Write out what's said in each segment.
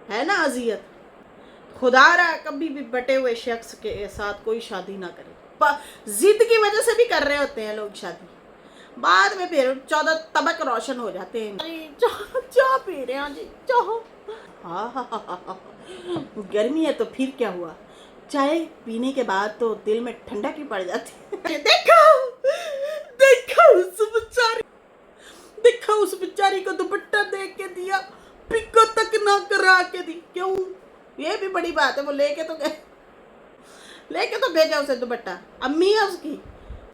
है ना अजियत। खुदा रहा कभी भी बटे हुए शख्स के साथ कोई शादी ना करे। जिद की वजह से भी कर रहे होते हैं लोग शादी, बाद में फिर 14 तबक रोशन हो जाते हैं। अरे चाह चाह पी रहे हैं जी, चाह। हाँ, गर्मी है तो फिर क्या हुआ, चाय पीने के बाद तो दिल में ठंडक ही पड़ जाती है। देखा उस बेचारी को दुपट्टा दे के दिया, पिको तक ना करा के दी। क्यों? ये भी बड़ी बात है। वो लेके तो गए, लेके तो भेजा उसे दुपट्टा। अम्मी है उसकी,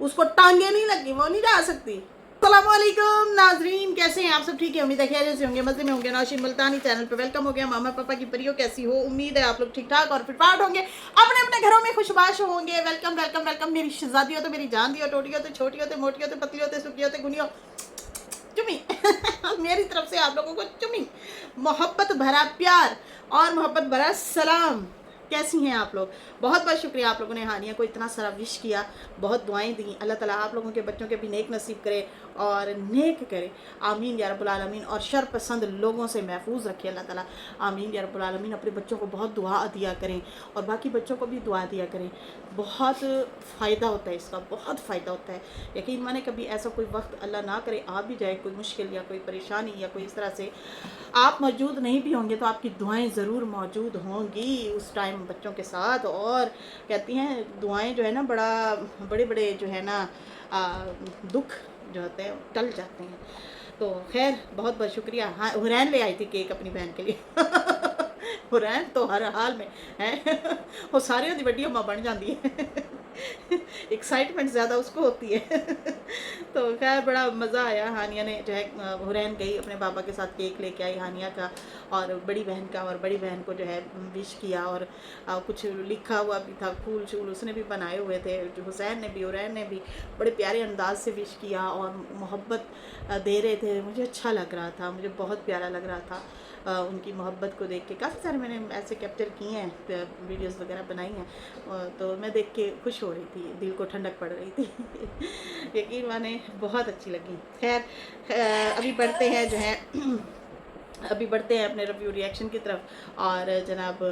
उसको टांगे नहीं लगी, वो नहीं जा सकती। अस्सलामुअलैकुम नाजरीन, कैसे हैं आप सब? ठीक है, उम्मीद है खैरियत से होंगे, मज़े में होंगे। नौशीन मुल्तानी चैनल पे वेलकम हो गया। मामा पापा की परियों कैसी हो? उम्मीद है आप लोग ठीक ठाक और फिटफाट होंगे, अपने अपने घरों में खुशबाश होंगे। वेलकम वेलकम वेलकम मेरी शहजादी हो तो मेरी जान दी हो, टोटी हो तो छोटी हो तो मोटी हो तो पतली हो तो सुखी हो तो गुनी हो, चुमी। मेरी तरफ से आप लोगों को चुमी, मोहब्बत भरा प्यार और मोहब्बत भरा सलाम। कैसी हैं आप लोग? बहुत बहुत शुक्रिया आप लोगों ने हानिया को इतना सारा विश किया, बहुत दुआएं दी। अल्लाह ताला आप लोगों के बच्चों के भी नेक नसीब करे और नेक करे, आमीन या रब्बुल आलमीन। और शर पसंद लोगों से महफूज रखे अल्लाह ताला, आमीन या रब्बुल आलमीन। अपने बच्चों को बहुत दुआ दिया करें और बाकी बच्चों को भी दुआ दिया करें। बहुत फ़ायदा होता है इसका, बहुत फ़ायदा होता है। यकीन माने कभी ऐसा कोई वक्त अल्लाह ना करे आ भी जाए, कोई मुश्किल या कोई परेशानी या कोई इस तरह से आप मौजूद नहीं भी होंगे तो आपकी दुआएं ज़रूर मौजूद होंगी उस टाइम बच्चों के साथ। और कहती हैं दुआएं जो है ना बड़े बड़े जो है ना दुख जो होते हैं टल जाते हैं। तो खैर बहुत बहुत शुक्रिया। हाँ, हुरैन ले आई थी केक अपनी बहन के लिए। हुरैन तो हर हाल में है, वो सारियों की वड्डी अम्मा बन जाती है। एक्साइटमेंट ज़्यादा उसको होती है। तो खैर बड़ा मज़ा आया। हानिया ने जो है हुरैन गई अपने पापा के साथ, केक लेके आई हानिया का और बड़ी बहन का, और बड़ी बहन को जो है विश किया। और कुछ लिखा हुआ भी था, फूल शूल उसने भी बनाए हुए थे। जो हुसैन ने भी हुरैन ने भी बड़े प्यारे अंदाज से विश किया और मोहब्बत दे रहे थे। मुझे अच्छा लग रहा था, मुझे बहुत प्यारा लग रहा था उनकी मोहब्बत को देख के। काफ़ी सारे मैंने ऐसे कैप्चर किए हैं, वीडियोस वगैरह बनाई हैं, तो मैं देख के खुश हो रही थी, दिल को ठंडक पड़ रही थी। यकीन माने बहुत अच्छी लगी। खैर अभी बढ़ते हैं जो है अभी बढ़ते हैं अपने रिव्यू रिएक्शन की तरफ और जनाब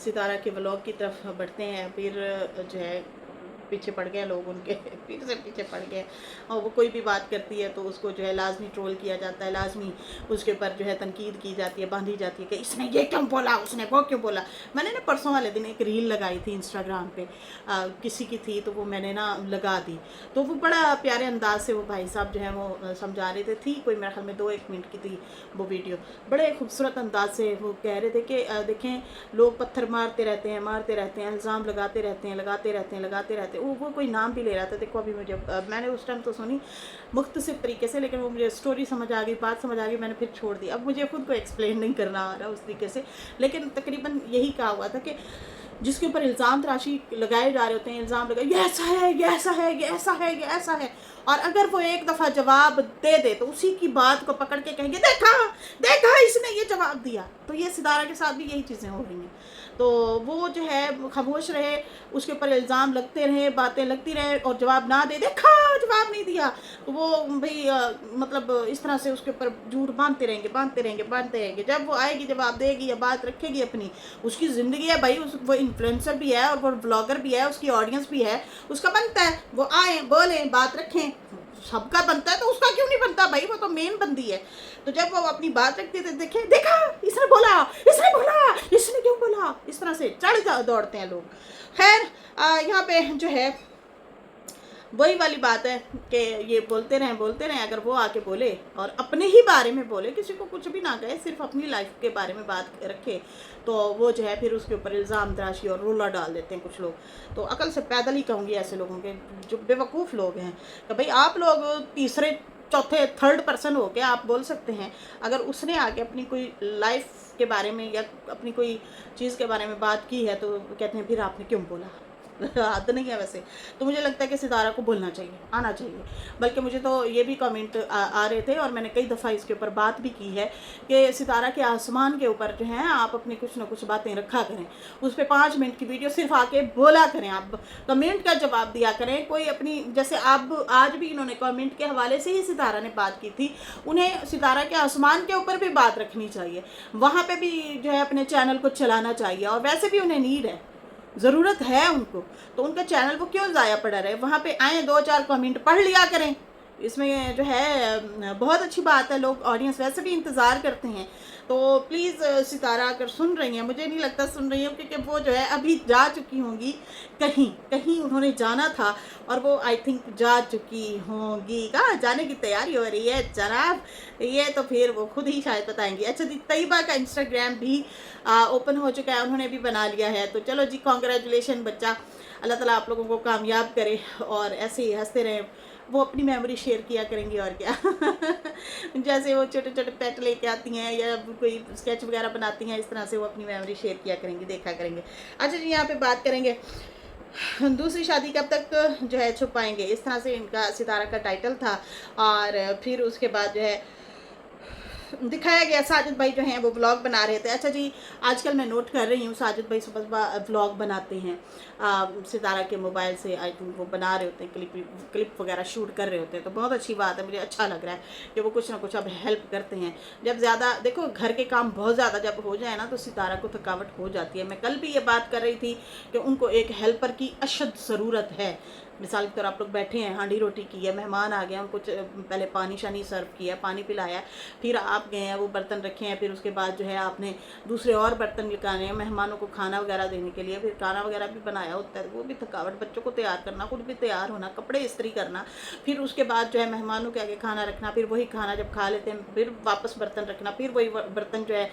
सितारा के व्लॉग की तरफ बढ़ते हैं। फिर जो है पीछे पड़ गए लोग उनके, फिर से पीछे पड़ गए। और वो कोई भी बात करती है तो उसको जो है लाजमी ट्रोल किया जाता है, लाजमी उसके ऊपर जो है तनकीद की जाती है, बांधी जाती है कि इसने ये क्यों बोला, उसने वो क्यों बोला। मैंने ना परसों वाले दिन एक रील लगाई थी इंस्टाग्राम पे, किसी की थी तो वो मैंने ना लगा दी। तो वो बड़ा प्यारे अंदाज से वो भाई साहब जो है वो समझा रहे थे, थी कोई मेरे ख्याल में 2-1 मिनट की थी वो वीडियो। बड़े खूबसूरत अंदाज से वो कह रहे थे कि देखें लोग पत्थर मारते रहते हैं, इल्ज़ाम लगाते रहते हैं। वो कोई नाम भी ले रहा था। देखो अभी मुझे मैंने उस टाइम तो सुनी मुख्तसर तरीके से, लेकिन वो मुझे स्टोरी समझ आ गई, बात समझ आ गई, मैंने फिर छोड़ दी। अब मुझे खुद को एक्सप्लेन नहीं करना आ रहा उस तरीके से, लेकिन तकरीबन यही कहा हुआ था कि जिसके ऊपर इल्ज़ाम तराशी लगाए जा रहे होते हैं, इल्ज़ाम लगाए ये ऐसा है, ये ऐसा है, ये ऐसा है, ये ऐसा है, और अगर वो एक दफ़ा जवाब दे दे तो उसी की बात को पकड़ के कहेंगे देखा देखा इसने ये जवाब दिया। तो ये सितारा के साथ भी यही चीज़ें हो रही हैं। तो वो जो है खामोश रहे, उसके ऊपर इल्ज़ाम लगते रहे, बातें लगती रहे और जवाब ना दे, देखा जवाब नहीं दिया, तो वो भाई मतलब इस तरह से उसके ऊपर झूठ बांधते रहेंगे। जब वो आएगी, जवाब देगी या बात रखेगी अपनी, उसकी ज़िंदगी है भाई, वो इन्फ्लुएंसर भी है और वो ब्लॉगर भी है, उसकी ऑडियंस भी है, उसका बनता है वो आए बोलें बात रखें, सबका बनता है। तो उसका क्यों नहीं बनता भाई, वो तो मेन बंदी है। तो जब वो अपनी बात रखती थे, देखे देखा इसने बोला, इसने क्यों बोला, इस तरह से चढ़ दौड़ते हैं लोग। खैर यहाँ पे जो है वही वाली बात है कि ये बोलते रहें। अगर वो आके बोले और अपने ही बारे में बोले, किसी को कुछ भी ना कहे, सिर्फ अपनी लाइफ के बारे में बात रखे, तो वो जो है फिर उसके ऊपर इल्ज़ाम तराशी और रोला डाल देते हैं कुछ लोग। तो अकल से पैदल ही कहूँगी ऐसे लोगों के, जो बेवकूफ़ लोग हैं, कि भाई आप लोग तीसरे चौथे थर्ड पर्सन हो के आप बोल सकते हैं। अगर उसने आके अपनी कोई लाइफ के बारे में या अपनी कोई चीज़ के बारे में बात की है तो कहते हैं फिर आपने क्यों बोला, हद नहीं है वैसे। तो मुझे लगता है कि सितारा को बोलना चाहिए, आना चाहिए। बल्कि मुझे तो ये भी कमेंट आ रहे थे और मैंने कई दफ़ा इसके ऊपर बात भी की है कि सितारा के आसमान के ऊपर जो है आप अपनी कुछ ना कुछ बातें रखा करें, उस पर 5 मिनट की वीडियो सिर्फ आके बोला करें, आप कमेंट का जवाब दिया करें। कोई अपनी जैसे आप आज भी इन्होंने कमेंट के हवाले से ही सितारा ने बात की थी, उन्हें सितारा के आसमान के ऊपर भी बात रखनी चाहिए, वहाँ पे भी जो है अपने चैनल को चलाना चाहिए। और वैसे भी उन्हें नीड है, ज़रूरत है उनको, तो उनका चैनल को क्यों ज़ाया पड़ा रहे, वहाँ पे आए 2-4 कमेंट पढ़ लिया करें। इसमें जो है बहुत अच्छी बात है, लोग ऑडियंस वैसे भी इंतज़ार करते हैं। तो प्लीज़ सितारा अगर सुन रही हैं, मुझे नहीं लगता सुन रही हैं, क्योंकि वो जो है अभी जा चुकी होंगी, कहीं उन्होंने जाना था और वो आई थिंक जा चुकी होंगी। कहाँ जाने की तैयारी हो रही है जनाब, ये तो फिर वो खुद ही शायद बताएंगी। अच्छा जी, तैयबा का इंस्टाग्राम भी ओपन हो चुका है, उन्होंने भी बना लिया है। तो चलो जी, कॉन्ग्रेचुलेशन बच्चा, अल्लाह ताला आप लोगों को कामयाब करे और ऐसे ही हंसते रहें। वो अपनी मेमोरी शेयर किया करेंगी और क्या जैसे वो छोटे छोटे पेट लेके आती हैं या कोई स्केच वगैरह बनाती हैं, इस तरह से वो अपनी मेमोरी शेयर किया करेंगी, देखा करेंगे। अच्छा जी, यहाँ पे बात करेंगे दूसरी शादी कब तक जो है छुपाएंगे, इस तरह से इनका सितारा का टाइटल था। और फिर उसके बाद जो है दिखाया गया साजिद भाई जो हैं वो व्लॉग बना रहे थे। अच्छा जी, आजकल मैं नोट कर रही हूँ साजिद भाई सुबह सुबह व्लॉग बनाते हैं, सितारा के मोबाइल से आई थिंक वो बना रहे होते हैं, क्लिप वगैरह शूट कर रहे होते हैं। तो बहुत अच्छी बात है, मुझे अच्छा लग रहा है कि वो कुछ ना कुछ अब हेल्प करते हैं। जब ज़्यादा देखो घर के काम बहुत ज़्यादा जब हो जाए ना तो सितारा को थकावट हो जाती है। मैं कल भी ये बात कर रही थी कि उनको एक हेल्पर की अशद ज़रूरत है। मिसाल के तौर आप लोग बैठे हैं, हांडी रोटी की है, मेहमान आ गए, उनको पहले पानी शानी सर्व किया, पानी पिलाया, फिर आप गए हैं वो बर्तन रखे हैं, फिर उसके बाद जो है आपने दूसरे और बर्तन निकाले हैं मेहमानों को खाना वगैरह देने के लिए, फिर खाना वगैरह भी बनाया होता है, वो भी थकावट, बच्चों को तैयार करना, खुद भी तैयार होना, कपड़े इस्त्री करना, फिर उसके बाद जो है मेहमानों के आगे खाना रखना, फिर वही खाना जब खा लेते हैं फिर वापस बर्तन रखना, फिर वही बर्तन जो है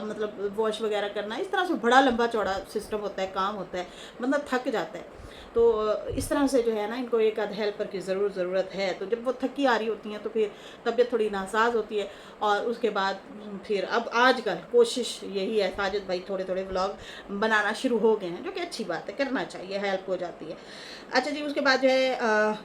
मतलब वॉश वगैरह करना। इस तरह से बड़ा लंबा चौड़ा सिस्टम होता है, काम होता है, मतलब थक जाता है। तो इस तरह से जो है ना इनको एक आध हेल्पर की ज़रूरत है। तो जब वो थकी आ रही होती हैं तो फिर तबीयत थोड़ी नासाज होती है। और उसके बाद फिर अब आजकल कोशिश यही है, साजिद भाई थोड़े थोड़े व्लॉग बनाना शुरू हो गए हैं, जो कि अच्छी बात है, करना चाहिए, हेल्प हो जाती है। अच्छा जी, उसके बाद जो है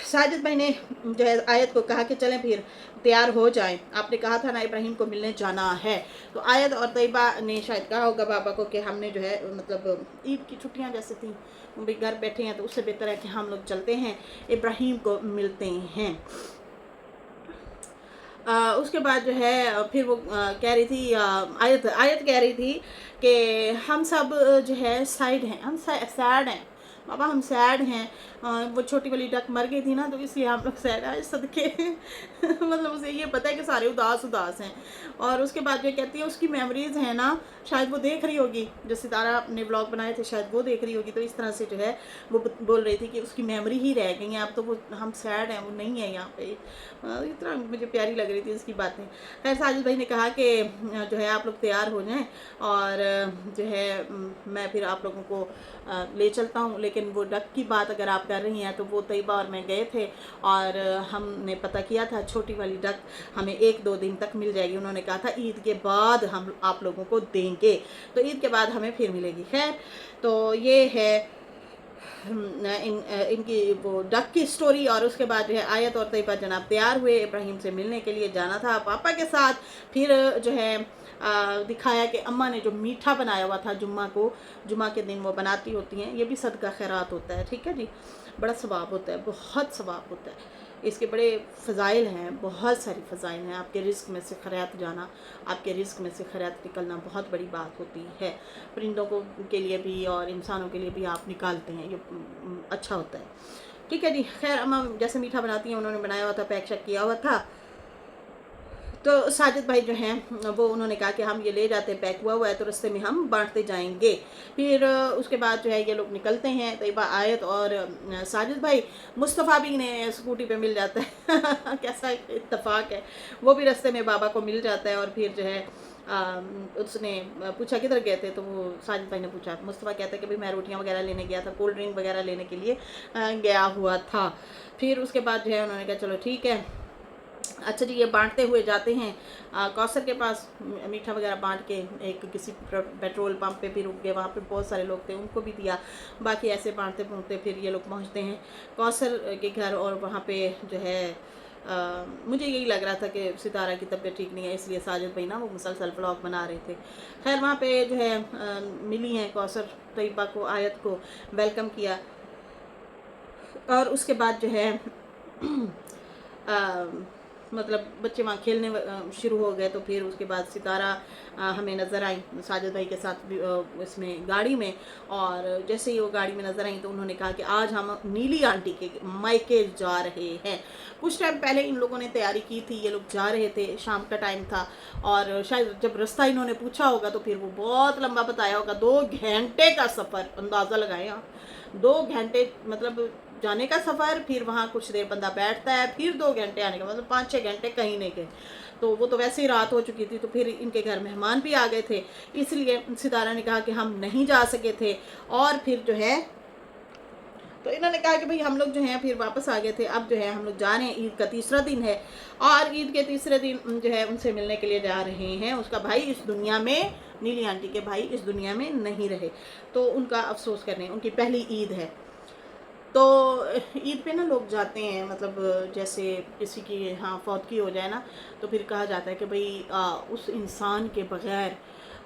साजिद भाई ने जो है आयत को कहा कि चलें फिर तैयार हो जाएं, आपने कहा था ना इब्राहिम को मिलने जाना है। तो आयत और तैयबा ने शायद कहा होगा बाबा को कि हमने जो है मतलब ईद की छुट्टियां जैसे थी, भी घर बैठे हैं, तो उससे बेहतर है कि हम लोग चलते हैं इब्राहिम को मिलते हैं। उसके बाद जो है फिर वो कह रही थी आयत कह रही थी कि हम सब जो है साइड हैं, हम सैड हैं बाबा, हम सैड हैं। वो छोटी वाली डक मर गई थी ना, तो इसलिए हम लोग सैड है सदके मतलब उसे ये पता है कि सारे उदास हैं। और उसके बाद जो कहती है उसकी मेमोरीज़ हैं ना, शायद वो देख रही होगी, जो सितारा ने ब्लॉग बनाए थे शायद वो देख रही होगी। तो इस तरह से जो है वो बोल रही थी कि उसकी मेमोरी ही रह गई हैं, अब तो वो हम सैड हैं, वो नहीं है यहाँ पे। इतना मुझे प्यारी लग रही थी उसकी बातें। खैर साजिद भाई ने कहा कि जो है आप लोग तैयार हो जाएं और जो है मैं फिर आप लोगों को ले चलता हूँ। लेकिन वो डक की बात अगर आप कर रही हैं तो वो तैयबा और मैं गए थे और हमने पता किया था छोटी वाली डक हमें 1-2 दिन तक मिल जाएगी। उन्होंने कहा था ईद के बाद हम आप लोगों को देंगे, तो ईद के बाद हमें फिर मिलेगी। खैर, तो ये है इनकी वो डक की स्टोरी। और उसके बाद जो है आयत और तैयबा जनाब तैयार हुए, इब्राहिम से मिलने के लिए जाना था पापा के साथ। फिर जो है दिखाया कि अम्मा ने जो मीठा बनाया हुआ था जुम्मा के दिन वो बनाती होती हैं, ये भी सदका खैरात होता है, ठीक है जी, बड़ा सवाब होता है, बहुत सवाब होता है। इसके बड़े फ़ज़ाइल हैं, बहुत सारी फ़ज़ाइल हैं। आपके रिस्क में से खैरात जाना, आपके रिस्क में से खैरात निकलना बहुत बड़ी बात होती है। परिंदों को के लिए भी और इंसानों के लिए भी आप निकालते हैं, ये अच्छा होता है, ठीक है जी। खैर अम्मा जैसे मीठा बनाती हैं, उन्होंने बनाया हुआ था, पैक शैक किया हुआ था। तो साजिद भाई जो हैं वो उन्होंने कहा कि हम ये ले जाते हैं, पैक हुआ है, तो रास्ते में हम बांटते जाएंगे। फिर उसके बाद जो है ये लोग निकलते हैं, तैयबा, आयत और साजिद भाई। मुस्तफ़ा भी ने स्कूटी पे मिल जाता है कैसा इत्तेफाक है, वो भी रास्ते में बाबा को मिल जाता है। और फिर जो है उसने पूछा किधर गए थे, तो वो साजिद भाई ने पूछा, मुस्तफ़ा कहता है कि भाई मैं रोटियां वगैरह लेने गया था, कोल्ड ड्रिंक वगैरह लेने के लिए गया हुआ था। फिर उसके बाद जो है उन्होंने कहा चलो ठीक है, अच्छा जी, ये बांटते हुए जाते हैं कौसर के पास, मीठा वगैरह बांट के एक किसी पेट्रोल पंप पे भी रुक गए, वहाँ पे बहुत सारे लोग थे, उनको भी दिया। बाकी ऐसे बांटते बांटते फिर ये लोग पहुँचते हैं कौसर के घर, और वहाँ पे जो है मुझे यही लग रहा था कि सितारा की तबीयत ठीक नहीं है, इसलिए साजिद भाई ना वो मुसलसल व्लॉग बना रहे थे। खैर वहाँ पे जो है मिली हैं कौसर, तैयबा को, आयत को वेलकम किया, और उसके बाद जो है मतलब बच्चे वहाँ खेलने शुरू हो गए। तो फिर उसके बाद सितारा हमें नज़र आई साजिद भाई के साथ इसमें गाड़ी में, और जैसे ही वो गाड़ी में नज़र आई तो उन्होंने कहा कि आज हम नीली आंटी के मायके जा रहे हैं। कुछ टाइम पहले इन लोगों ने तैयारी की थी, ये लोग जा रहे थे, शाम का टाइम था, और शायद जब रास्ता इन्होंने पूछा होगा तो फिर वो बहुत लंबा बताया होगा। 2 घंटे का सफ़र, अंदाज़ा लगाएं आप, 2 घंटे मतलब जाने का सफ़र, फिर वहाँ कुछ देर बंदा बैठता है, फिर 2 घंटे आने का, मतलब 5-6 घंटे कहीं नहीं गए। तो वो तो वैसे ही रात हो चुकी थी, तो फिर इनके घर मेहमान भी आ गए थे, इसलिए सितारा ने कहा कि हम नहीं जा सके थे। और फिर जो है तो इन्होंने कहा कि भाई हम लोग जो हैं फिर वापस आ गए थे, अब जो है हम लोग जा रहे हैं, ईद का तीसरा दिन है, और ईद के तीसरे दिन जो है उनसे मिलने के लिए जा रहे हैं। उसका भाई इस दुनिया में, नीली आंटी के भाई इस दुनिया में नहीं रहे, तो उनका अफसोस करने, उनकी पहली ईद है। तो ईद पे ना लोग जाते हैं, मतलब जैसे किसी की फौतगी हो जाए ना, तो फिर कहा जाता है कि भाई उस इंसान के बग़ैर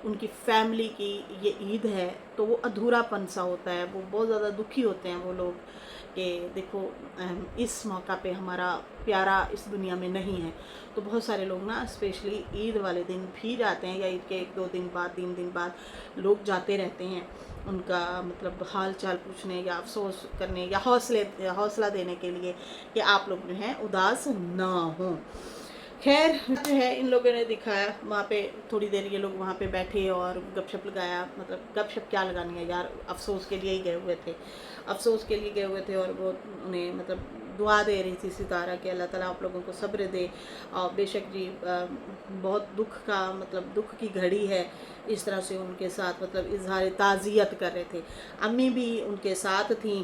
उनकी फैमिली की ये ईद है तो वो अधूरापन सा होता है, वो बहुत ज़्यादा दुखी होते हैं वो लोग कि देखो इस मौका पे हमारा प्यारा इस दुनिया में नहीं है। तो बहुत सारे लोग ना स्पेशली ईद वाले दिन भी जाते हैं, या ईद के 1-2 दिन बाद, 3 दिन बाद लोग जाते रहते हैं उनका मतलब हाल चाल पूछने, या अफसोस करने, या हौसला देने के लिए कि आप लोग जो हैं उदास ना हों। खैर जो है इन लोगों ने दिखाया, वहाँ पे थोड़ी देर ये लोग वहाँ पे बैठे और गपशप लगाया, मतलब गपशप क्या लगानी है यार, अफसोस के लिए ही गए हुए थे, अफसोस के लिए गए हुए थे। और वो उन्हें मतलब दुआ दे रही थी सितारा कि अल्लाह ताला आप लोगों को सब्र दे, और बेशक जी बहुत दुख का मतलब दुख की घड़ी है, इस तरह से उनके साथ मतलब इजहार ताज़ियत कर रहे थे। अम्मी भी उनके साथ थी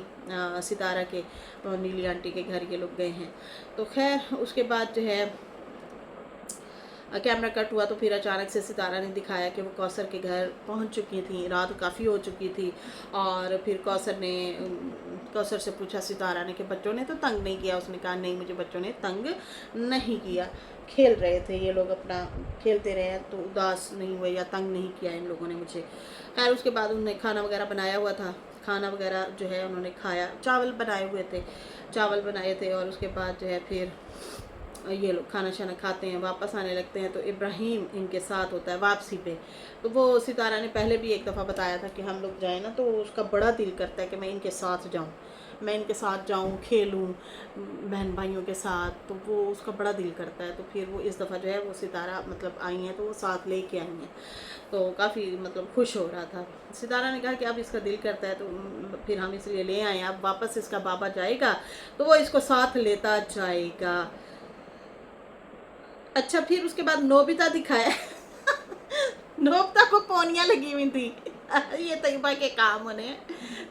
सितारा के, नीली आंटी के घर ये लोग गए हैं। तो खैर उसके बाद जो है कैमरा कट हुआ, तो फिर अचानक से सितारा ने दिखाया कि वो कौसर के घर पहुंच चुकी थी, रात काफ़ी हो चुकी थी। और फिर कौसर से पूछा सितारा ने कि बच्चों ने तो तंग नहीं किया? उसने कहा नहीं, मुझे बच्चों ने तंग नहीं किया, खेल रहे थे ये लोग, अपना खेलते रहे, तो उदास नहीं हुए या तंग नहीं किया इन लोगों ने मुझे। खैर उसके बाद उन्होंने खाना वगैरह बनाया हुआ था, खाना वगैरह जो है उन्होंने खाया, चावल बनाए हुए थे, चावल बनाए थे। और उसके बाद जो है फिर ये लोग खाना शाना खाते हैं, वापस आने लगते हैं। तो इब्राहिम इनके साथ होता है वापसी पे। तो वो सितारा ने पहले भी एक दफ़ा बताया था कि हम लोग जाएँ ना तो उसका बड़ा दिल करता है कि मैं इनके साथ जाऊँ, मैं इनके साथ जाऊँ, खेलूँ बहन भाइयों के साथ, तो वो उसका बड़ा दिल करता है। तो फिर वो इस दफ़ा जो है वो सितारा मतलब आई हैं, तो वो साथ ले के आई हैं, तो काफ़ी मतलब खुश हो रहा था। सितारा ने कहा कि अब इसका दिल करता है तो फिर हम इसलिए ले आए हैं, अब वापस इसका बाबा जाएगा तो वो इसको साथ लेता जाएगा। अच्छा फिर उसके बाद नोबिता दिखाया नोबिता को पोनियाँ लगी हुई थी ये तैयबा के काम होने,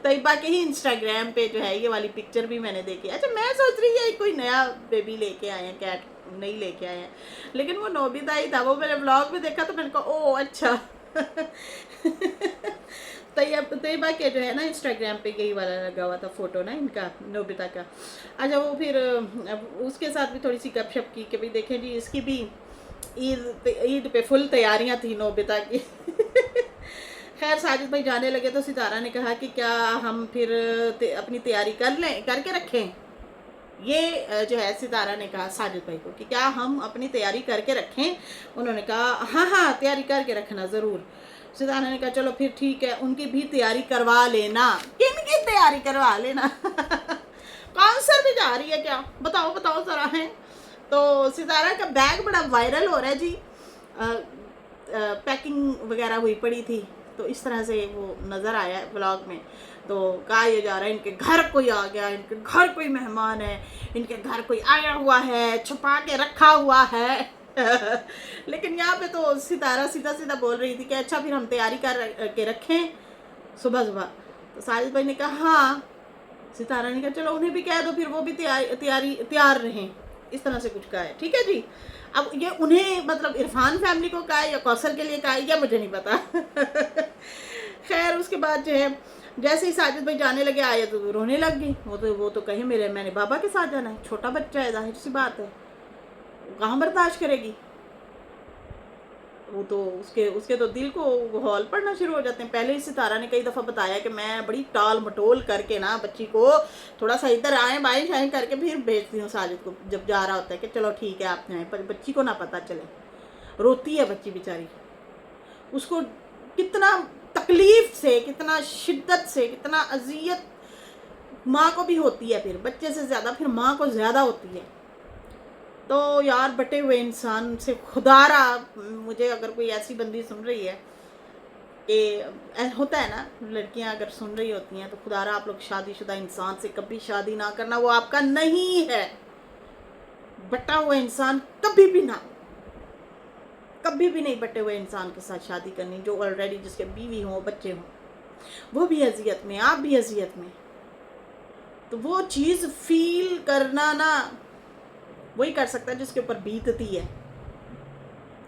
तैयबा के ही इंस्टाग्राम पे जो है ये वाली पिक्चर भी मैंने देखी। अच्छा मैं सोच रही है कोई नया बेबी लेके आए हैं, कैट नहीं लेके आए हैं, लेकिन वो नोबिता ही था। वो मैंने ब्लॉग में देखा तो मैंने कहा ओ अच्छा तैयबा के जो है ना इंस्टाग्राम पे यही वाला लगा हुआ था फ़ोटो ना इनका, नोबिता का। अच्छा वो फिर उसके साथ भी थोड़ी सी गपशप की कि भाई देखें जी इसकी भी ईद पे फुल तैयारियां थी नोबिता की खैर साजिद भाई जाने लगे तो सितारा ने कहा कि क्या हम फिर अपनी तैयारी कर लें, करके रखें। ये जो है सितारा ने कहा साजिद भाई को कि क्या हम अपनी तैयारी करके रखें। उन्होंने कहा हाँ हाँ तैयारी करके रखना ज़रूर। सितारा ने कहा चलो फिर ठीक है, उनकी भी तैयारी करवा लेना। किनकी तैयारी करवा लेना कौसर भी जा रही है क्या, बताओ बताओ ज़रा है। तो सितारा का बैग बड़ा वायरल हो रहा है जी, पैकिंग वगैरह हुई पड़ी थी, तो इस तरह से वो नज़र आया है ब्लॉग में। तो कहा ये जा रहा है इनके घर कोई आ गया, इनके घर कोई मेहमान है, इनके घर कोई आया हुआ है, छुपा के रखा हुआ है लेकिन यहाँ पे तो सितारा सीधा सीधा बोल रही थी कि अच्छा फिर हम तैयारी कर के रखें सुबह सुबह। तो साजिद भाई ने कहा हाँ। सितारा ने कहा चलो उन्हें भी कह दो फिर वो भी तैयार रहें। اس طرح سے کچھ کہا ہے، ٹھیک ہے جی. اب یہ انہیں مطلب عرفان فیملی کو کہا ہے یا کوثر کے لیے کہا ہے یا مجھے نہیں پتا. خیر اس کے بعد جو ہے جیسے ہی ساجد بھائی جانے لگے آیت رونے لگ گئی. وہ تو کہیں میں نے بابا کے ساتھ جانا ہے، چھوٹا بچہ ہے، ظاہر سی بات ہے، کہاں برداشت کرے گی. وہ تو اس کے تو دل کو ہال پڑنا شروع ہو جاتے ہیں. پہلے ہی ستارہ نے کئی دفعہ بتایا کہ میں بڑی ٹال مٹول کر کے نا بچی کو تھوڑا سا ادھر آئیں بائیں شائیں کر کے پھر بھیجتی ہوں ساجد کو جب جا رہا ہوتا ہے کہ چلو ٹھیک ہے آپ جائیں، پر بچی کو نہ پتہ چلے. روتی ہے بچی بیچاری، اس کو کتنا تکلیف سے، کتنا شدت سے، کتنا اذیت ماں کو بھی ہوتی ہے، پھر بچے سے زیادہ پھر ماں کو زیادہ ہوتی ہے. تو یار بٹے ہوئے انسان سے خدا را، مجھے اگر کوئی ایسی بندی سن رہی ہے کہ ہوتا ہے نا لڑکیاں اگر سن رہی ہوتی ہیں تو خدا را آپ لوگ شادی شدہ انسان سے کبھی شادی نہ کرنا، وہ آپ کا نہیں ہے. بٹا ہوا انسان کبھی بھی نہ، کبھی بھی نہیں بٹے ہوئے انسان کے ساتھ شادی کرنی جو آلریڈی جس کے بیوی ہوں بچے ہوں، وہ بھی اذیت میں، آپ بھی اذیت میں. تو وہ چیز فیل کرنا نا وہی کر سکتا ہے جس کے اوپر بیتتی ہے.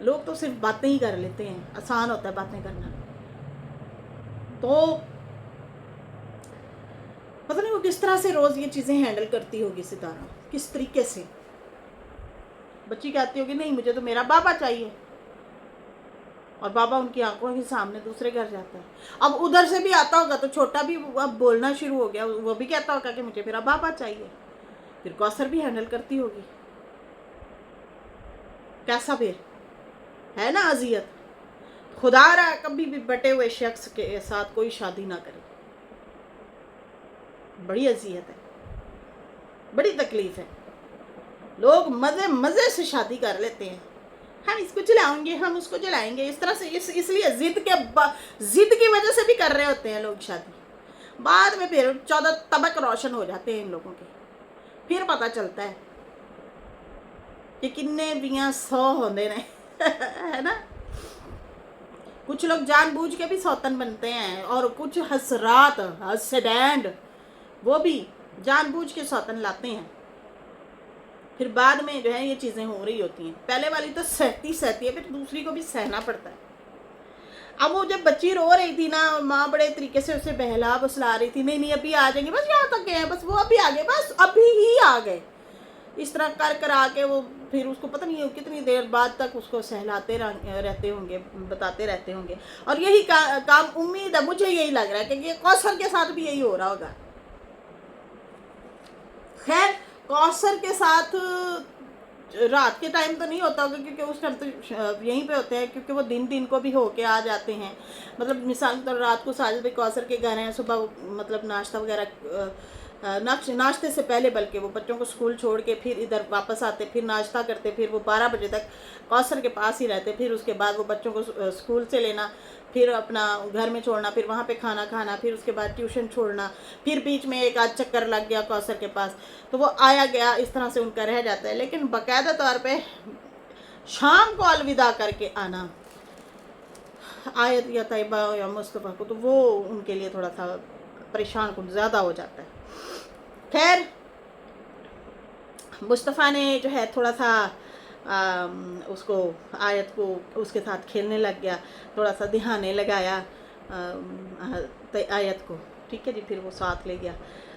لوگ تو صرف باتیں ہی کر لیتے ہیں، آسان ہوتا ہے باتیں کرنا. تو پتہ نہیں وہ کس طرح سے روز یہ چیزیں ہینڈل کرتی ہوگی ستارہ، کس طریقے سے. بچی کہتی ہوگی نہیں مجھے تو میرا بابا چاہیے، اور بابا ان کی آنکھوں کے سامنے دوسرے گھر جاتا ہے. اب ادھر سے بھی آتا ہوگا تو چھوٹا بھی اب بولنا شروع ہو گیا، وہ بھی کہتا ہوگا کہ مجھے میرا بابا چاہیے. پھر کوثر بھی ہینڈل کرتی ہوگی. کیسا پھر ہے نا اذیت. خدا رہا کبھی بھی بٹے ہوئے شخص کے ساتھ کوئی شادی نہ کرے، بڑی اذیت ہے، بڑی تکلیف ہے. لوگ مزے سے شادی کر لیتے ہیں، ہم اس کو جلائیں گے، ہم اس کو جلائیں گے، اس طرح سے اس لیے ضد کی وجہ سے بھی کر رہے ہوتے ہیں لوگ شادی. بعد میں پھر 14 طبق روشن ہو جاتے ہیں ان لوگوں کے. پھر پتہ چلتا ہے کہ کنے بیاں 100 ہوندے نے ہے نا. کچھ لوگ جان بوجھ کے بھی سوتن بنتے ہیں، اور کچھ حسرات حسڈینڈ وہ بھی جان بوجھ کے سوتن لاتے ہیں. پھر بعد میں جو ہے یہ چیزیں ہو رہی ہوتی ہیں. پہلے والی تو سہتی ہے، پھر دوسری کو بھی سہنا پڑتا ہے. اب وہ جب بچی رو رہی تھی نا، ماں بڑے طریقے سے اسے بہلا بسلا رہی تھی، نہیں ابھی آ جائیں گے، بس یہاں تک گئے ہیں، بس وہ ابھی آ گئے، بس ابھی ہی آ گئے. اس طرح کر آ کے وہ پھر اس کو پتہ نہیں کتنی دیر بعد تک اس کو سہلاتے رہتے ہوں گے، بتاتے رہتے ہوں گے. اور یہی کام امید ہے، مجھے یہی لگ رہا ہے کہ یہ کوثر کے ساتھ بھی یہی ہو رہا ہوگا. خیر کوثر کے ساتھ رات کے ٹائم تو نہیں ہوتا ہوگا، کیونکہ اس ٹائم تو یہیں پہ ہوتے ہیں، کیونکہ وہ دن کو بھی ہو کے آ جاتے ہیں. مطلب مثال کے طور رات کو ساجد بھائی کوثر کے گھر ہیں، صبح مطلب ناشتہ وغیرہ ناشتے سے پہلے بلکہ وہ بچوں کو اسکول چھوڑ کے پھر ادھر واپس آتے، پھر ناشتہ کرتے، پھر وہ 12 بجے تک کوثر کے پاس ہی رہتے. پھر اس کے بعد وہ بچوں کو اسکول سے لینا، پھر اپنا گھر میں چھوڑنا، پھر وہاں پہ کھانا کھانا، پھر اس کے بعد ٹیوشن چھوڑنا، پھر بیچ میں ایک آدھ چکر لگ گیا کوثر کے پاس تو وہ آیا گیا، اس طرح سے ان کا رہ جاتا ہے. لیکن باقاعدہ طور پہ شام کو الوداع کر کے آنا آیت یا طیبہ یا مصطفیٰ کو، تو وہ ان کے لیے تھوڑا سا پریشان کن زیادہ ہو جاتا ہے. خیر مصطفیٰ نے جو ہے تھوڑا سا اس کو آیت کو اس کے ساتھ کھیلنے لگ گیا، تھوڑا سا دہانے لگایا آیت کو، ٹھیک ہے جی. پھر وہ ساتھ لے گیا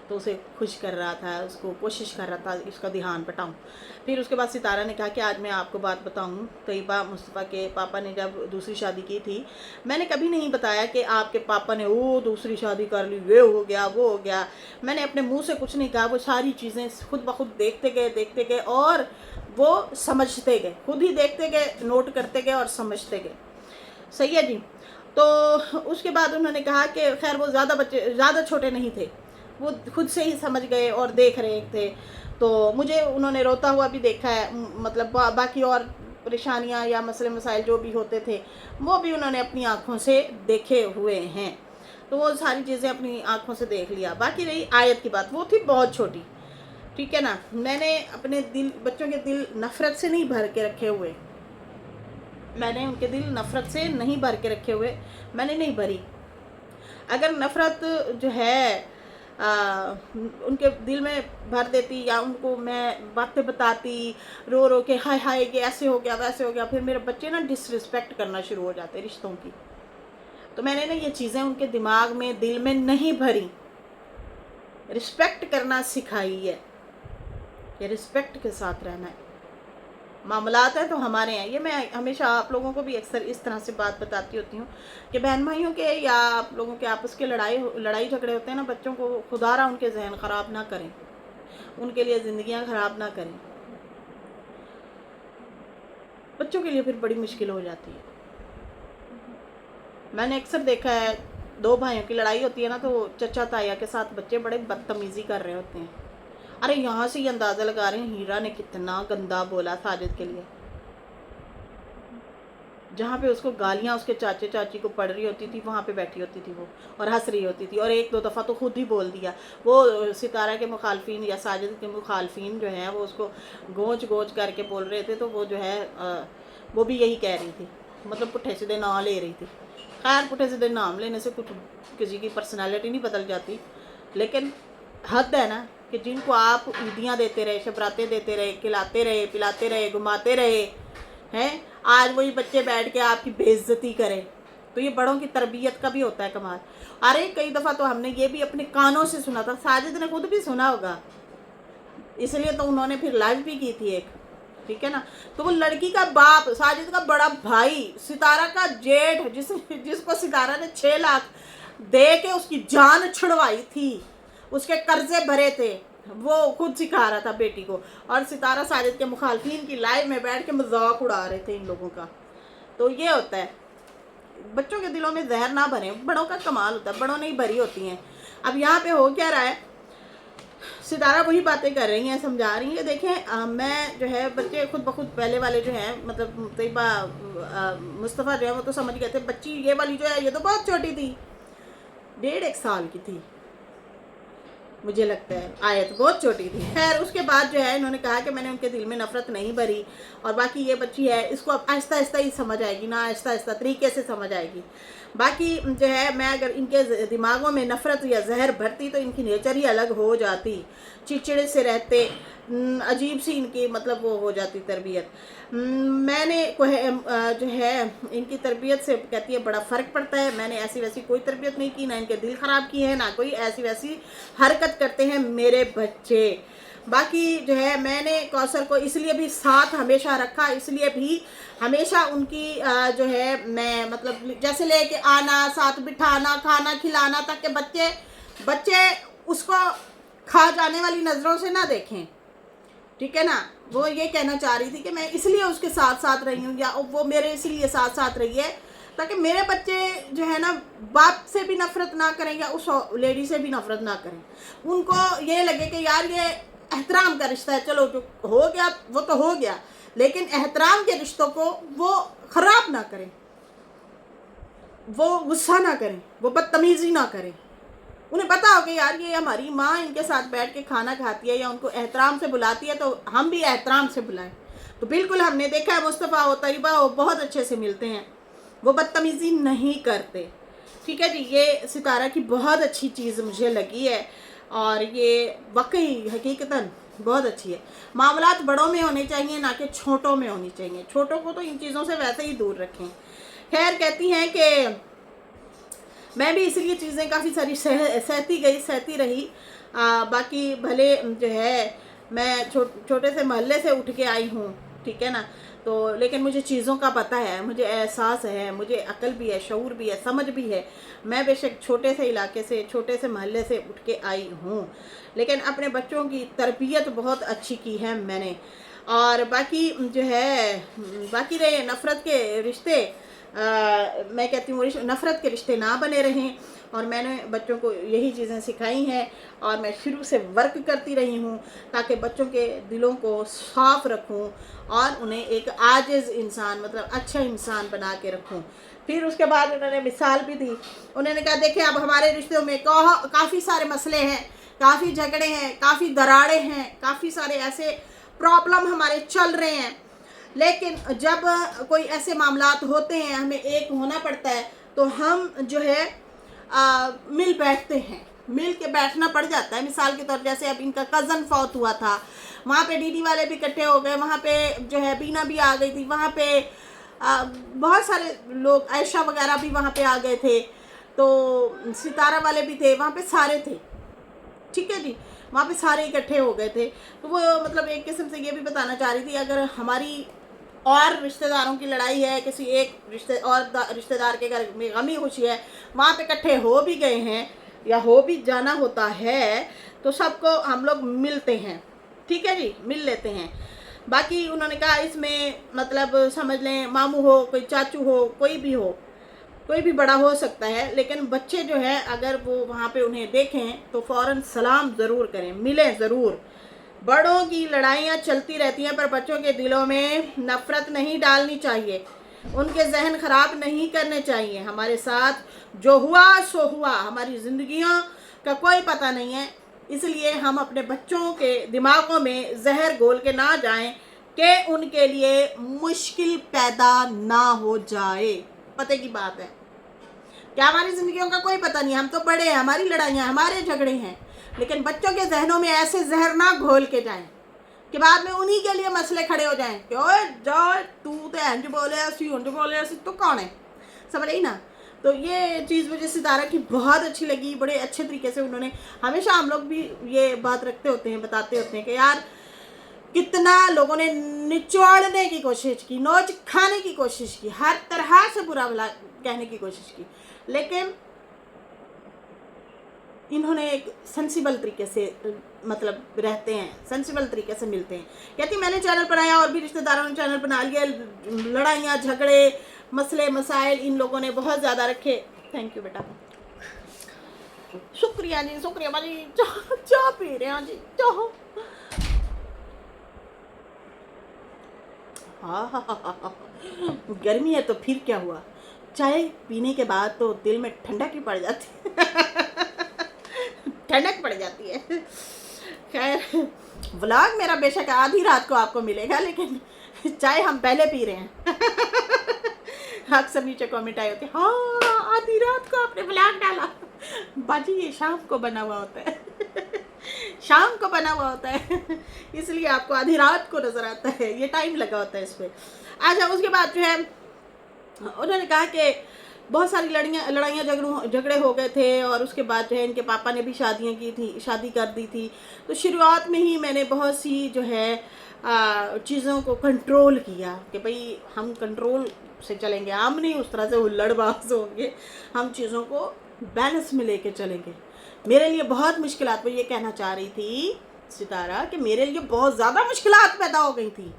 تو اسے خوش کر رہا تھا، اس کو کوشش کر رہا تھا اس کا دھیان بٹاؤں. پھر اس کے بعد ستارہ نے کہا کہ آج میں آپ کو بات بتاؤں، طیبہ مصطفیٰ کے پاپا نے جب دوسری شادی کی تھی، میں نے کبھی نہیں بتایا کہ آپ کے پاپا نے دوسری شادی کر لی، یہ ہو گیا وہ ہو گیا. میں نے اپنے منہ سے کچھ نہیں کہا، وہ ساری چیزیں خود بخود دیکھتے گئے اور وہ سمجھتے گئے، خود ہی دیکھتے گئے، نوٹ کرتے گئے اور سمجھتے گئے. صحیح ہے جی. تو اس کے بعد انہوں نے کہا کہ خیر وہ زیادہ چھوٹے نہیں تھے، وہ خود سے ہی سمجھ گئے اور دیکھ رہے تھے. تو مجھے انہوں نے روتا ہوا بھی دیکھا ہے، مطلب باقی اور پریشانیاں یا مسئلے مسائل جو بھی ہوتے تھے وہ بھی انہوں نے اپنی آنکھوں سے دیکھے ہوئے ہیں. تو وہ ساری چیزیں اپنی آنکھوں سے دیکھ لیا. باقی رہی آیت کی بات، وہ تھی بہت چھوٹی، ٹھیک ہے نا. میں نے اپنے بچوں کے دل نفرت سے نہیں بھر کے رکھے ہوئے، میں نے ان کے دل نفرت سے نہیں بھر کے رکھے ہوئے، میں نے نہیں بھری. اگر نفرت جو ہے ان کے دل میں بھر دیتی یا ان کو میں باتیں بتاتی رو رو کے ہائے ہائے کہ ایسے ہو گیا ویسے ہو گیا، پھر میرے بچے نا ڈس رسپیکٹ کرنا شروع ہو جاتے رشتوں کی. تو میں نے نا یہ چیزیں ان کے دماغ میں دل میں نہیں بھری، رسپیکٹ کرنا سکھائی ہے کہ رسپیکٹ کے ساتھ رہنا ہے. معاملات ہیں تو ہمارے ہیں. یہ میں ہمیشہ آپ لوگوں کو بھی اکثر اس طرح سے بات بتاتی ہوتی ہوں کہ بہن بھائیوں کے یا آپ لوگوں کے آپس کے لڑائی جھگڑے ہوتے ہیں نا، بچوں کو خدا را ان کے ذہن خراب نہ کریں، ان کے لیے زندگیاں خراب نہ کریں. بچوں کے لیے پھر بڑی مشکل ہو جاتی ہے. میں نے اکثر دیکھا ہے 2 بھائیوں کی لڑائی ہوتی ہے نا تو چچا تایا کے ساتھ بچے بڑے بدتمیزی کر رہے ہوتے ہیں. ارے یہاں سے یہ اندازہ لگا رہے ہیں ہیرا نے کتنا گندا بولا ساجد کے لیے، جہاں پہ اس کو گالیاں اس کے چاچے چاچی کو پڑ رہی ہوتی تھی وہاں پہ بیٹھی ہوتی تھی وہ اور ہنس رہی ہوتی تھی. اور 1-2 دفعہ تو خود ہی بول دیا. وہ ستارہ کے مخالفین یا ساجد کے مخالفین جو ہیں وہ اس کو گونج گونج کر کے بول رہے تھے، تو وہ جو ہے وہ بھی یہی کہہ رہی تھی، مطلب پٹھے سیدھے نام لے رہی تھی. خیر پٹھے سیدھے نام لینے سے کچھ کسی کی پرسنالٹی نہیں بدل جاتی، لیکن حد ہے نا کہ جن کو آپ عیدیاں دیتے رہے، شبراتیں دیتے رہے، کھلاتے رہے، پلاتے رہے، گھماتے رہے ہیں، آج وہی بچے بیٹھ کے آپ کی بے عزتی کریں، تو یہ بڑوں کی تربیت کا بھی ہوتا ہے کمال. ارے کئی دفعہ تو ہم نے یہ بھی اپنے کانوں سے سنا تھا، ساجد نے خود بھی سنا ہوگا، اس لیے تو انہوں نے پھر لائیو بھی کی تھی ایک، ٹھیک ہے نا. تو وہ لڑکی کا باپ، ساجد کا بڑا بھائی، ستارہ کا جیٹھ، جس کو ستارہ نے 6 لاکھ دے کے اس کی جان چھڑوائی تھی، اس کے قرضے بھرے تھے، وہ خود سکھا رہا تھا بیٹی کو. اور ستارہ ساجد کے مخالفین کی لائیو میں بیٹھ کے مذاق اڑا رہے تھے ان لوگوں کا. تو یہ ہوتا ہے، بچوں کے دلوں میں زہر نہ بھریں، بڑوں کا کمال ہوتا ہے، بڑوں نے ہی بھری ہوتی ہیں. اب یہاں پہ ہو کیا رہا ہے، ستارہ وہی باتیں کر رہی ہیں، سمجھا رہی ہیں کہ دیکھیں میں جو ہے بچے خود بخود پہلے والے جو ہیں مطلب طیبہ مصطفیٰ جو ہے وہ تو سمجھ گئے تھے. بچی یہ والی جو ہے یہ تو بہت چھوٹی تھی، 1.5 سال کی تھی مجھے لگتا ہے، آیت بہت چھوٹی تھی. خیر اس کے بعد جو ہے انہوں نے کہا کہ میں نے ان کے دل میں نفرت نہیں بھری، اور باقی یہ بچی ہے اس کو اب آہستہ آہستہ ہی سمجھ آئے گی، نہ آہستہ آہستہ طریقے سے سمجھ آئے گی. باقی جو ہے میں اگر ان کے دماغوں میں نفرت یا زہر بھرتی تو ان کی نیچر ہی الگ ہو جاتی، چڑچڑے سے رہتے، عجیب سی ان کی مطلب وہ ہو جاتی تربیت. میں نے جو ہے ان کی تربیت سے کہتی ہے بڑا فرق پڑتا ہے. میں نے ایسی ویسی کوئی تربیت نہیں کی، نہ ان کے دل خراب کی ہے، نہ کوئی ایسی ویسی حرکت کرتے ہیں میرے بچے. باقی جو ہے میں نے کوثر کو اس لیے بھی ساتھ ہمیشہ رکھا، اس لیے بھی ہمیشہ ان کی جو ہے میں مطلب جیسے لے کے آنا، ساتھ بٹھانا، کھانا کھلانا، تک کہ بچے اس کو کھا جانے والی نظروں سے نہ دیکھیں، ٹھیک ہے نا. وہ یہ کہنا چاہ رہی تھی کہ میں اس لیے اس کے ساتھ رہی ہوں، یا وہ میرے اس لیے ساتھ رہی ہے تاکہ میرے بچے جو ہے نا باپ سے بھی نفرت نہ کریں یا اس لیڈی سے بھی نفرت نہ کریں. ان کو یہ لگے کہ یار یہ احترام کا رشتہ ہے، چلو جو ہو گیا وہ تو ہو گیا، لیکن احترام کے رشتوں کو وہ خراب نہ کریں، وہ غصہ نہ کریں، وہ بدتمیزی نہ کریں. انہیں پتا ہو کہ یار یہ ہماری ماں ان کے ساتھ بیٹھ کے کھانا کھاتی ہے یا ان کو احترام سے بلاتی ہے، تو ہم بھی احترام سے بلائیں. تو بالکل ہم نے دیکھا ہے مصطفیٰ و طیبہ وہ بہت اچھے سے ملتے ہیں، وہ بدتمیزی نہیں کرتے. ٹھیک ہے جی، یہ ستارہ کی بہت اچھی چیز مجھے لگی ہے، اور یہ واقعی حقیقتاً بہت اچھی ہے. معاملات بڑوں میں ہونے چاہیے، نہ کہ چھوٹوں میں ہونی چاہیے. چھوٹوں کو تو ان چیزوں سے ویسے ہی دور رکھیں. خیر کہتی ہیں کہ میں بھی اسی لیے چیزیں کافی ساری سہتی رہی. باقی بھلے جو ہے میں چھوٹے سے محلے سے اٹھ کے آئی ہوں، ٹھیک ہے نا، تو لیکن مجھے چیزوں کا پتہ ہے، مجھے احساس ہے، مجھے عقل بھی ہے، شعور بھی ہے، سمجھ بھی ہے. میں بے شک چھوٹے سے علاقے سے، چھوٹے سے محلے سے اٹھ کے آئی ہوں، لیکن اپنے بچوں کی تربیت بہت اچھی کی ہے میں نے. اور باقی جو ہے باقی رہے نفرت کے رشتے، میں کہتی ہوں نفرت کے رشتے نہ بنے رہیں. اور میں نے بچوں کو یہی چیزیں سکھائی ہیں، اور میں شروع سے ورک کرتی رہی ہوں تاکہ بچوں کے دلوں کو صاف رکھوں اور انہیں ایک عاجز انسان مطلب اچھا انسان بنا کے رکھوں. پھر اس کے بعد انہوں نے مثال بھی دی. انہوں نے کہا دیکھیں اب ہمارے رشتوں میں کافی سارے مسئلے ہیں، کافی جھگڑے ہیں، کافی دراڑیں ہیں، کافی سارے ایسے پرابلم ہمارے چل رہے ہیں، لیکن جب کوئی ایسے معاملات ہوتے ہیں ہمیں ایک ہونا پڑتا ہے تو ہم جو ہے مل بیٹھتے ہیں. मिल के बैठना पड़ जाता है। मिसाल के तौर जैसे अब इनका कज़न फौत हुआ था, वहाँ पे डीडी वाले भी इकट्ठे हो गए, वहाँ पे जो है बीना भी आ गई थी, वहाँ पे बहुत सारे लोग, आयशा वगैरह भी वहाँ पे आ गए थे, तो सितारा वाले भी थे, वहाँ पे सारे थे, ठीक है जी, वहाँ पे सारे इकट्ठे हो गए थे। तो वो मतलब एक किस्म से ये भी बताना चाह रही थी, अगर हमारी और रिश्तेदारों की लड़ाई है, किसी एक रिश्तेदार के घर में गमी खुशी है, वहाँ पे इकट्ठे हो भी गए हैं या हो भी जाना होता है, तो सबको हम लोग मिलते हैं, ठीक है जी, मिल लेते हैं। बाकी उन्होंने कहा इसमें मतलब समझ लें मामू हो, कोई चाचू हो, कोई भी हो, कोई भी बड़ा हो सकता है, लेकिन बच्चे जो है अगर वो वहाँ पे उन्हें देखें तो फ़ौरन सलाम ज़रूर करें, मिलें ज़रूर। बड़ों की लड़ाइयाँ चलती रहती हैं, पर बच्चों के दिलों में नफ़रत नहीं डालनी चाहिए, उनके जहन ख़राब नहीं करने चाहिए। हमारे साथ जो हुआ सो हुआ, हमारी ज़िंदगियों का कोई पता नहीं है, इसलिए हम अपने बच्चों के दिमागों में जहर घोल के ना जाएं कि उनके लिए मुश्किल पैदा ना हो जाए। पते की बात है क्या, हमारी ज़िंदगियों का कोई पता नहीं, हम तो बड़े हैं, हमारी लड़ाइयाँ, हमारे झगड़े हैं, लेकिन बच्चों के जहनों में ऐसे जहर ना घोल के जाएं कि बाद में उन्हीं के लिए मसले खड़े हो जाएं कि ओए जाओ तू तो इंज बोले ऐसी उंज बोले ऐसी, तो कौन है, समझ रही ना। तो ये चीज़ मुझे सितारा की बहुत अच्छी लगी, बड़े अच्छे तरीके से उन्होंने, हमेशा हम लोग भी ये बात रखते होते हैं, बताते होते हैं कि यार कितना लोगों ने निचोड़ने की कोशिश की, नोच खाने की कोशिश की, हर तरह से बुरा भला कहने की कोशिश की, लेकिन इन्होंने एक सेंसिबल तरीके से मतलब रहते हैं, सेंसिबल तरीके से मिलते हैं। कहती मैंने चैनल बनाया और भी रिश्तेदारों ने चैनल बना लिया, लड़ाइयाँ झगड़े मसले मसाइल इन लोगों ने बहुत ज़्यादा रखे। थैंक यू बेटा, शुक्रिया जी, शुक्रिया भाजी, चाह पी रहे हैं जी, चाह। गर्मी है तो फिर क्या हुआ, चाय पीने के बाद तो दिल में ठंडक ही पड़ जाती है ठंडक पड़ जाती है। खैर व्लॉग मेरा बेशक आधी रात को आपको मिलेगा, लेकिन चाय हम पहले पी रहे हैं अक्सर नीचे कमेंट आए होते, हाँ आधी रात को आपने व्लॉग डाला। बाजी ये शाम को बना हुआ होता है शाम को बना हुआ होता है, इसलिए आपको आधी रात को नज़र आता है, ये टाइम लगा होता है इस पर। अच्छा, उसके बाद जो है उन्होंने कहा कि बहुत सारी लड़ाइयाँ झगड़े हो गए थे, और उसके बाद जो है इनके पापा ने भी शादी कर दी थी। तो शुरुआत में ही मैंने बहुत सी जो है चीज़ों को कंट्रोल किया कि भाई हम कंट्रोल से चलेंगे, हम नहीं उस तरह से हुल्लड़बाज होंगे, हम चीज़ों को बैलेंस में लेके चलेंगे। मेरे लिए बहुत मुश्किलात, वो ये कहना चाह रही थी सितारा कि मेरे लिए बहुत ज़्यादा मुश्किलात पैदा हो गई थी।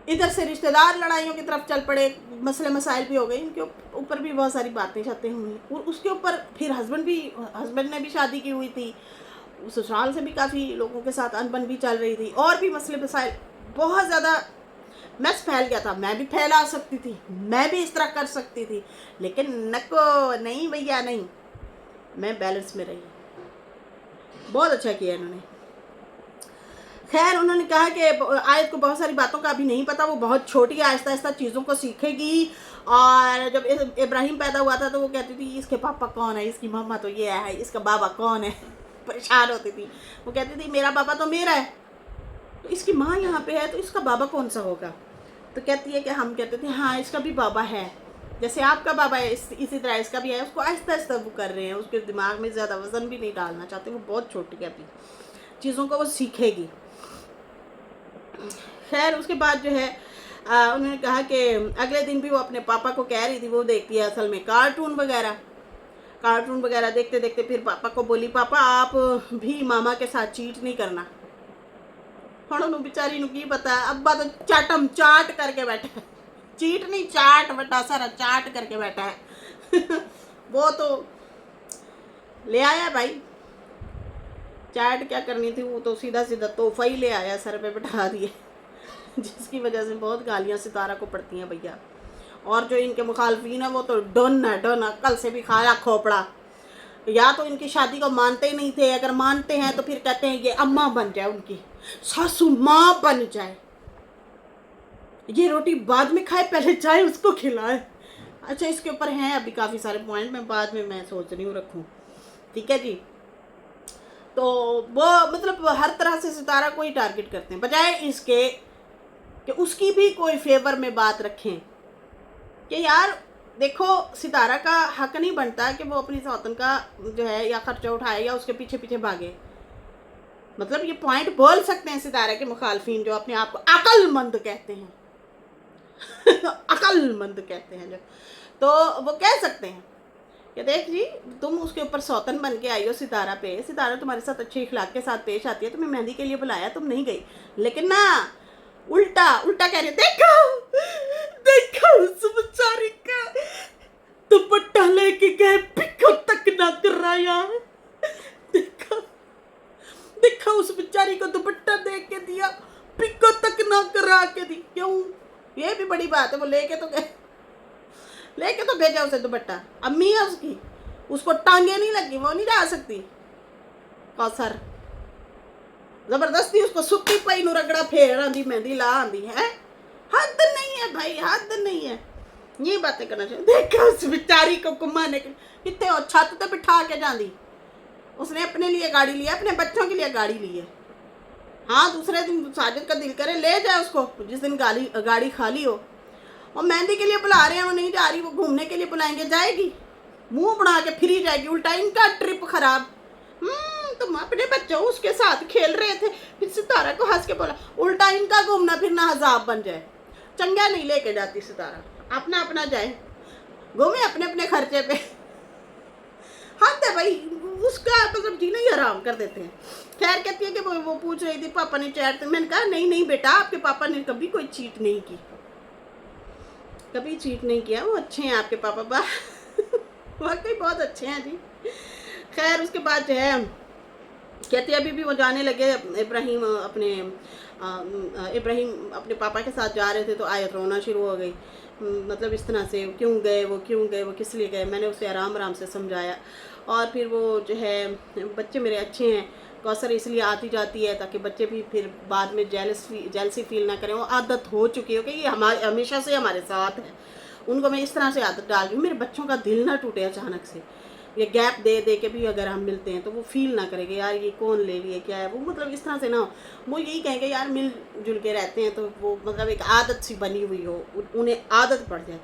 इधर से रिश्तेदार लड़ाइयों की तरफ चल पड़े, मसले मसाइल भी हो गए, इनके ऊपर भी बहुत सारी बातें हुई, और उसके ऊपर फिर हस्बैंड ने भी शादी की हुई थी, ससुराल से भी काफ़ी लोगों के साथ अनबन भी चल रही थी, और भी मसले मसाइल, बहुत ज़्यादा मैस फैल गया था। मैं भी फैला सकती थी, मैं भी इस तरह कर सकती थी, लेकिन नको नहीं भैया नहीं, मैं बैलेंस में रही। बहुत अच्छा किया इन्होंने। खैर उन्होंने कहा कि आयत को बहुत सारी बातों का अभी नहीं पता, वो बहुत छोटी है, आहिस्ता आहिस्ता चीज़ों को सीखेगी। और जब इब्राहिम पैदा हुआ था तो वो कहती थी इसके पापा कौन है, इसकी मम्मा तो ये है, इसका बाबा कौन है परेशान होती थी। वो कहती थी मेरा बाबा तो मेरा है, तो इसकी माँ यहाँ पे है तो इसका बाबा कौन सा होगा। तो कहती है कि हम कहते थे हाँ इसका भी बाबा है, जैसे आपका बाबा है इसी तरह इसका भी है। उसको आहिस्ता आहिस्ता वो कर रहे हैं, उसके दिमाग में ज़्यादा वज़न भी नहीं डालना चाहते, वो बहुत छोटी है अभी, चीज़ों को वो सीखेगी। खैर उसके बाद जो है उन्होंने कहा कि अगले दिन भी वो अपने पापा को कह रही थी, वो देखती है असल में कार्टून वगैरह देखते देखते फिर पापा को बोली पापा आप भी मामा के साथ चीट नहीं करना। ਹੁਣ ਉਹਨੂੰ बेचारी ਨੂੰ की पता, अब्बा तो चाटम चाट करके बैठा है, चीट नहीं चाट बटा सारा चाट करके बैठा है वो तो ले आया भाई, चाट क्या करनी थी, वो तो सीधा सीधा तोहफा ही ले आया, सर पे बैठा दिए जिसकी वजह से बहुत गालियाँ सितारा को पड़ती हैं भैया। और जो इनके मुखालफिन है वो तो डन है, कल से भी खाया खोपड़ा, या तो इनकी शादी को मानते ही नहीं थे, अगर मानते हैं तो फिर कहते हैं ये अम्मा बन जाए, उनकी सासू माँ बन जाए, ये रोटी बाद में खाए पहले चाय उसको खिलाए। अच्छा इसके ऊपर हैं अभी काफ़ी सारे पॉइंट, मैं बाद में मैं सोच रही हूँ रखूँ। ठीक है जी। तो वो मतलब हर तरह से सितारा को ही टारगेट करते हैं, बजाय इसके कि उसकी भी कोई फेवर में बात रखें कि यार देखो सितारा का हक नहीं बनता कि वो अपनी सौतन का जो है या खर्चा उठाए या उसके पीछे पीछे भागे। मतलब ये पॉइंट बोल सकते हैं सितारा के मुखालफिन जो अपने आप को अक्लमंद कहते हैं अक्लमंद कहते हैं जो, तो वो कह सकते हैं कि देख जी तुम उसके ऊपर सौतन बन के आई हो सितारा पे, सितारा तुम्हारे साथ अच्छे इखलाक के साथ पेश आती है, तुम्हें मेहंदी के लिए बुलाया तुम नहीं गई, लेकिन ना उल्टा उल्टा कह रहे देखो उस बेचारी का दुपट्टा लेके गए पिको तक ना कराया, देखो देखो उस बेचारी को दुपट्टा दे के दिया पिको तक ना करा के दी। क्यों? ये भी बड़ी बात है, वो लेके तो भेजा उसे दुपट्टा, अम्मी है उसकी, उसको टांगे नहीं लगी, वो नहीं जा सकती कौसर, जबरदस्ती उसको सुत्ती पई नु रगड़ा फेर आंदी मेहंदी ला आंदी है। हद नहीं है भाई, हद नहीं है, ये बातें करना चाहिए। देखा उस बेचारी को घुमाने के कितने और छत पे बिठा के जाती, उसने अपने लिए गाड़ी लिया, अपने बच्चों के लिए गाड़ी ली है। हाँ दूसरे दिन साजिद का दिल करे ले जाए उसको, जिस दिन गाड़ी खाली हो, और मेहंदी के लिए बुला रहे हैं वो नहीं जा रही, वो घूमने के लिए बुलाएंगे जाएगी, मुंह बना के फिरी जाएगी, उल्टा इनका ट्रिप खराब। तुम अपने बच्चों उसके साथ खेल रहे थे, फिर सितारा को हंस के बोला, उल्टा इनका घूमना फिरना हजाब बन जाए। चंगा नहीं लेके जाती सितारा, अपना अपना जाए घूमे अपने अपने खर्चे पे। हद है भाई, उसका मतलब जीना ही हराम कर देते हैं। खैर कहती है कि वो पूछ रही थी पापा ने चैट, मैंने कहा नहीं बेटा आपके पापा ने कभी कोई चीट नहीं की, कभी चीट नहीं किया, वो अच्छे हैं आपके पापा वाकई बहुत अच्छे हैं जी। खैर उसके बाद जो है कहती है अभी भी वो जाने लगे, इब्राहिम अपने पापा के साथ जा रहे थे तो आयत रोना शुरू हो गई, मतलब इस तरह से क्यों गए वो किस लिए गए। मैंने उसे आराम से समझाया, और फिर वो जो है बच्चे मेरे अच्छे हैं, कौसर इसलिए आती जाती है ताकि बच्चे भी फिर बाद में जेलसी फील ना करें, वो आदत हो चुकी हो कि ये हमारे हमेशा से हमारे साथ है, उनको मैं इस तरह से आदत डाल रही हूँ, मेरे बच्चों का दिल ना टूटे अचानक से, ये गैप दे के भी अगर हम मिलते हैं तो वो फील ना करेंगे यार ये कौन ले लिए क्या है, वो मतलब इस तरह से ना हो, वो यही कहेंगे यार मिल जुल के रहते हैं तो वो मतलब एक आदत सी बनी हुई हो, उन्हें आदत पड़ जाए।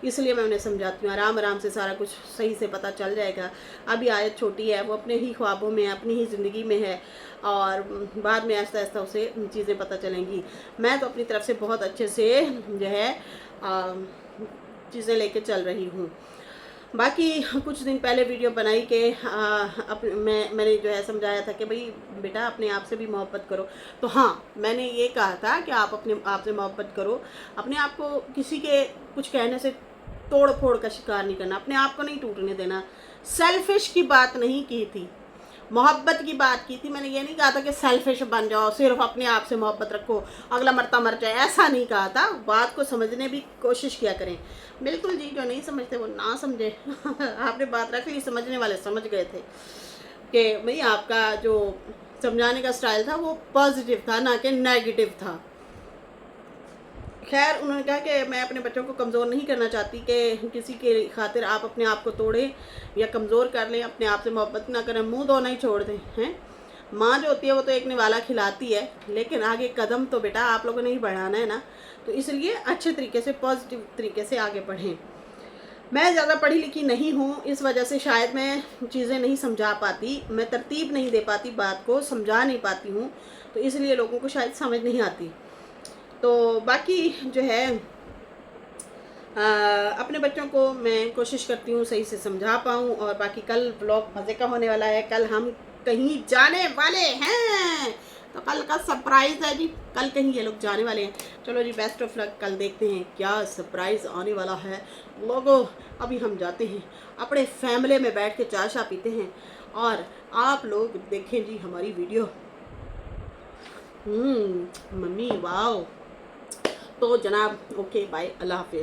इसलिए मैं उन्हें समझाती हूँ, आराम से सारा कुछ सही से पता चल जाएगा। अभी आयत छोटी है, वो अपने ही ख्वाबों में अपनी ही ज़िंदगी में है, और बाद में आहिस्ता आहिस्ता उसे चीज़ें पता चलेंगी। मैं तो अपनी तरफ से बहुत अच्छे से जो है चीज़ें लेके चल रही हूँ। बाकी कुछ दिन पहले वीडियो बनाई कि मैंने जो है समझाया था कि भाई बेटा अपने आप से भी मोहब्बत करो, तो हाँ मैंने ये कहा था कि आप अपने आप से मोहब्बत करो, अपने आप को किसी के कुछ कहने से तोड़ फोड़ का शिकार नहीं करना, अपने आप को नहीं टूटने देना। सेल्फिश की बात नहीं की थी, मोहब्बत की बात की थी। मैंने ये नहीं कहा था कि सेल्फिश बन जाओ, सिर्फ अपने आप से मोहब्बत रखो, अगला मरता मर जाए, ऐसा नहीं कहा था। बात को समझने भी कोशिश किया करें। बिल्कुल जी, जो नहीं समझते वो ना समझे आपने बात रख ली, समझने वाले समझ गए थे कि भाई आपका जो समझाने का स्टाइल था वो पॉजिटिव था ना कि नेगेटिव था। खैर उन्होंने कहा कि मैं अपने बच्चों को कमज़ोर नहीं करना चाहती कि किसी के खातिर आप अपने आप को तोड़ें या कमज़ोर कर लें, अपने आप से मोहब्बत ना करें, मुंह धोना ही छोड़ दें। हैं माँ जो होती है वो तो एक निवाला खिलाती है, लेकिन आगे कदम तो बेटा आप लोगों ने ही बढ़ाना है ना, तो इसलिए अच्छे तरीके से पॉजिटिव तरीके से आगे बढ़ें। मैं ज़्यादा पढ़ी लिखी नहीं हूँ, इस वजह से शायद मैं चीज़ें नहीं समझा पाती, मैं तरतीब नहीं दे पाती, बात को समझा नहीं पाती हूँ, तो इसलिए लोगों को शायद समझ नहीं आती। तो बाकी जो है अपने बच्चों को मैं कोशिश करती हूँ सही से समझा पाऊँ। और बाकी कल व्लॉग मज़े का होने वाला है, कल हम कहीं जाने वाले हैं, तो कल का सरप्राइज़ है जी, कल कहीं ये लोग जाने वाले हैं। चलो जी बेस्ट ऑफ लक, कल देखते हैं क्या सरप्राइज़ आने वाला है लोगों। अभी हम जाते हैं अपने फैमिली में बैठ के चाय पीते हैं, और आप लोग देखें जी हमारी वीडियो। Mummy wow. तो जनाब ओके बाय, अल्लाह हाफिज़।